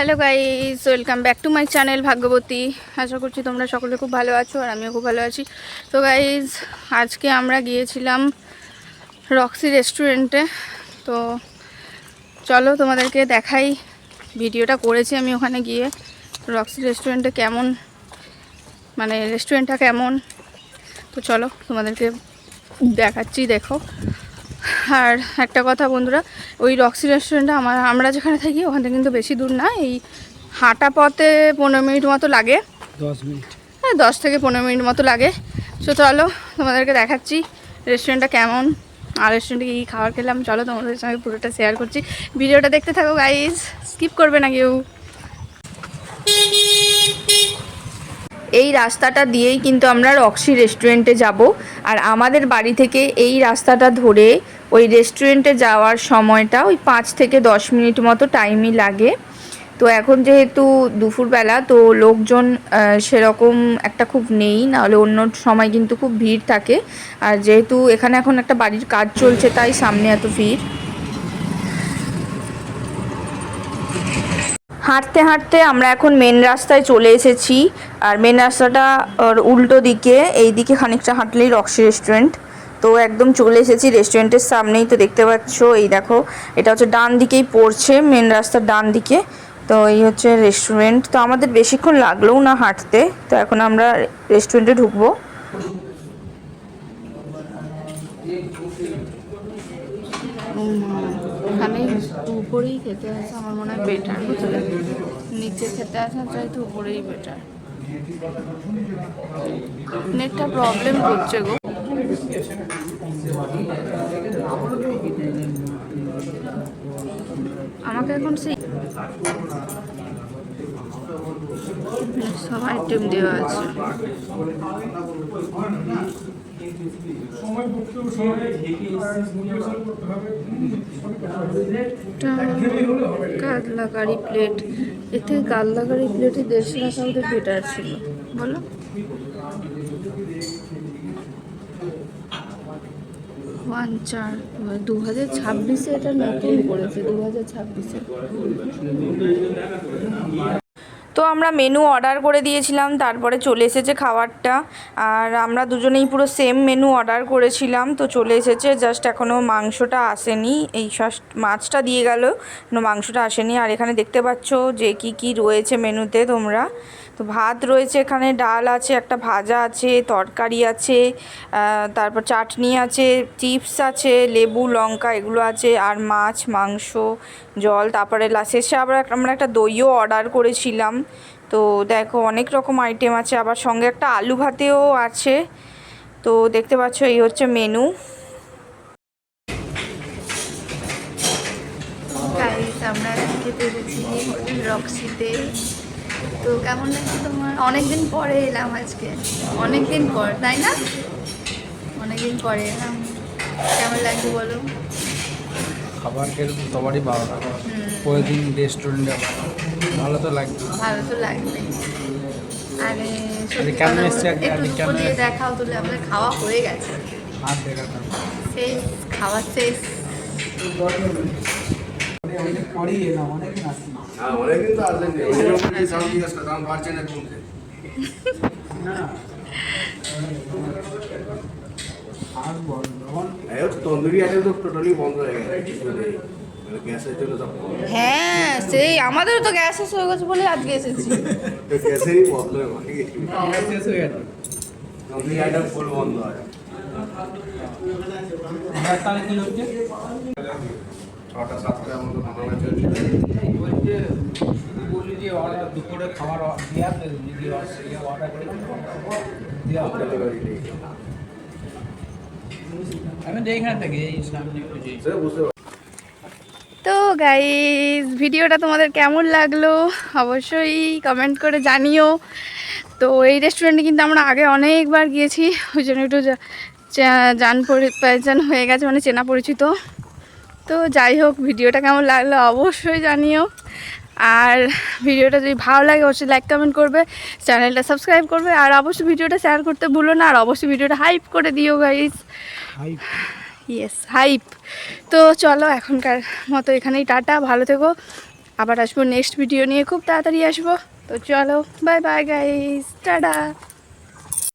Hello guys, welcome back to my channel Bhagyabati. আশা করছি তোমরা সকলে খুব ভালো আছো আর আমিও খুব ভালো আছি। তো গাইস, আজকে আমরা গিয়েছিলাম রক্সি রেস্টুরেন্টে। তো চলো তোমাদেরকে দেখাই, ভিডিওটা করেছি আমি ওখানে গিয়ে। রক্সি রেস্টুরেন্টে কেমন, মানে রেস্টুরেন্টটা কেমন, তো চলো তোমাদেরকে দেখাচ্ছি, দেখো। আর একটা কথা বন্ধুরা, ওই রক্সি রেস্টুরেন্টটা আমরা যেখানে থাকি ওখান থেকে কিন্তু বেশি দূর না, এই হাঁটা পথে 15 মিনিট মতো লাগে, 10 মিনিট, হ্যাঁ 10 থেকে 15 মিনিট মতো লাগে। তো চলো তোমাদেরকে দেখাচ্ছি রেস্টুরেন্টটা কেমন আর রেস্টুরেন্টে কী খাবার খেলাম। চলো তোমাদের সঙ্গে পুরোটা শেয়ার করছি, ভিডিওটা দেখতে থাকো গাইজ, স্কিপ করবে না কেউ। এই রাস্তাটা দিয়েই কিন্তু আমরা রক্সি রেস্টুরেন্টে যাব, আর আমাদের বাড়ি থেকে এই রাস্তাটা ধরে ওই রেস্টুরেন্টে যাওয়ার সময়টা ওই 5 থেকে 10 মিনিট মতো টাইমই লাগে। তো এখন যেহেতু দুপুরবেলা, তো লোকজন সেরকম একটা খুব নেই, নাহলে অন্য সময় কিন্তু খুব ভিড় থাকে। আর যেহেতু এখানে এখন একটা বাড়ির কাজ চলছে, তাই সামনে এত ভিড়। হাঁটতে হাঁটতে আমরা এখন মেন রাস্তায় চলে এসেছি, আর মেন রাস্তাটা উল্টো দিকে, এই দিকে খানিকটা হাঁটলেই রক্সি রেস্টুরেন্ট। তো একদম চলে এসেছি রেস্টুরেন্টের সামনেই, তো দেখতে পাচ্ছ এই দেখো, এটা হচ্ছে ডান দিকেই পড়ছে, মেন রাস্তার ডান দিকে। তো এই হচ্ছে রেস্টুরেন্ট। তো আমাদের বেশিক্ষণ লাগলেও না হাঁটতে, তো এখন আমরা রেস্টুরেন্টে ঢুকবো। এখানে উপরেই খেতে আসে আমার মনে হয় বেটার, বুঝলে, নিচে খেতে আসার চাইতে উপরেই বেটার। নেটটা প্রবলেম করছে গো। আমাকে এখন সেই সব আইটেম দেওয়া আছে। কাতলা কারি প্লেট, এর থেকে কাতলা কারি প্লেটে 150 টাকা ওদের বেটার ছিল, বলো। ওয়ান চার 2026-এ এটা নতুন করেছে, 2026-এ। তো আমরা মেনু অর্ডার করে দিয়েছিলাম, তারপরে চলে এসেছে খাবারটা। আর আমরা দুজনেই পুরো সেম মেনু অর্ডার করেছিলাম, তো চলে এসেছে। জাস্ট এখনও মাংসটা আসেনি, এই মাছটা দিয়ে গেল, মাংসটা আসেনি। আর এখানে দেখতে পাচ্ছ যে কি কি রয়েছে মেনুতে তোমরা। তো ভাত রয়েছে এখানে, ডাল আছে, একটা ভাজা আছে, তরকারি আছে, তারপর চাটনি আছে, চিপস আছে, লেবু লঙ্কা এগুলো আছে, আর মাছ, মাংস, জল। তারপরে শেষে আবার আমরা একটা দইও অর্ডার করেছিলাম। তো দেখো অনেক রকম আইটেম আছে, আবার সঙ্গে একটা আলু ভাতেও আছে। তো দেখতে পাচ্ছ এই হচ্ছে মেনু। আমরা খেতে এসেছি হোটেল রক্সিতে। তো কেমন লাগছে তোমার? অনেকদিন পরে এলাম আজকে, অনেকদিন পর, তাই না? অনেকদিন পরে এলাম, কেমন লাগছে বলো? খাবার খেতে সবারই ভালো লাগে, প্রতিদিন রেস্টুরেন্টে ভালো তো লাগবে, ভালো তো লাগবে। আরে কেন এসছে একটু বলিয়ে দেখাও, তুলে আমাদের খাওয়া হয়ে গেছে, আর দেখাতাম শেষ, খাওয়া শেষ। পরেই এলাম, অনেকদিন আসছি অনেকদিন তো আসলেন, দাম বাড়ছে না কমছে না। তন্দুরি আইটেম তো টোটালি বন্ধ হয়ে গেছে, গ্যাসের জন্য সব। হ্যাঁ সেই আমাদেরও তো গ্যাস শেষ হয়ে গেছে বলে আজকে এসেছি। গ্যাসেরই প্রবলেম, গ্যাস শেষ হয়ে গেছে, তন্দুরি আইটেম ফুল বন্ধ হয়। তাহলে কি হচ্ছে 6টা-7টার মতো বানানো চলছে। বলি যে অর্ডার দুপুরে খাবার দেওয়া, যদি অর্ডার করে দেওয়া আমি এইখানে থাকি, এই সামনে বুঝতে। তো গাইস, ভিডিওটা তোমাদের কেমন লাগলো অবশ্যই কমেন্ট করে জানিও। তো এই রেস্টুরেন্টে কিন্তু আমরা আগে অনেকবার গিয়েছি, ওই জন্য একটু পরিচয় হয়ে গেছে, মানে চেনা পরিচিত। তো যাই হোক, ভিডিওটা কেমন লাগলো অবশ্যই জানিও। আর ভিডিওটা যদি ভালো লাগে অবশ্যই লাইক কমেন্ট করবে, চ্যানেলটা সাবস্ক্রাইব করবে, আর অবশ্যই ভিডিওটা শেয়ার করতে ভুলো না। আর অবশ্যই ভিডিওটা হাইপ করে দিও গাইস, ইয়েস হাইপ। তো চলো এখনকার মতো এখানেই টাটা, ভালো থেকো। আবার আসবো নেক্সট ভিডিও নিয়ে, খুব তাড়াতাড়ি আসবো। তো চলো, বাই বাই গাইস, টাটা।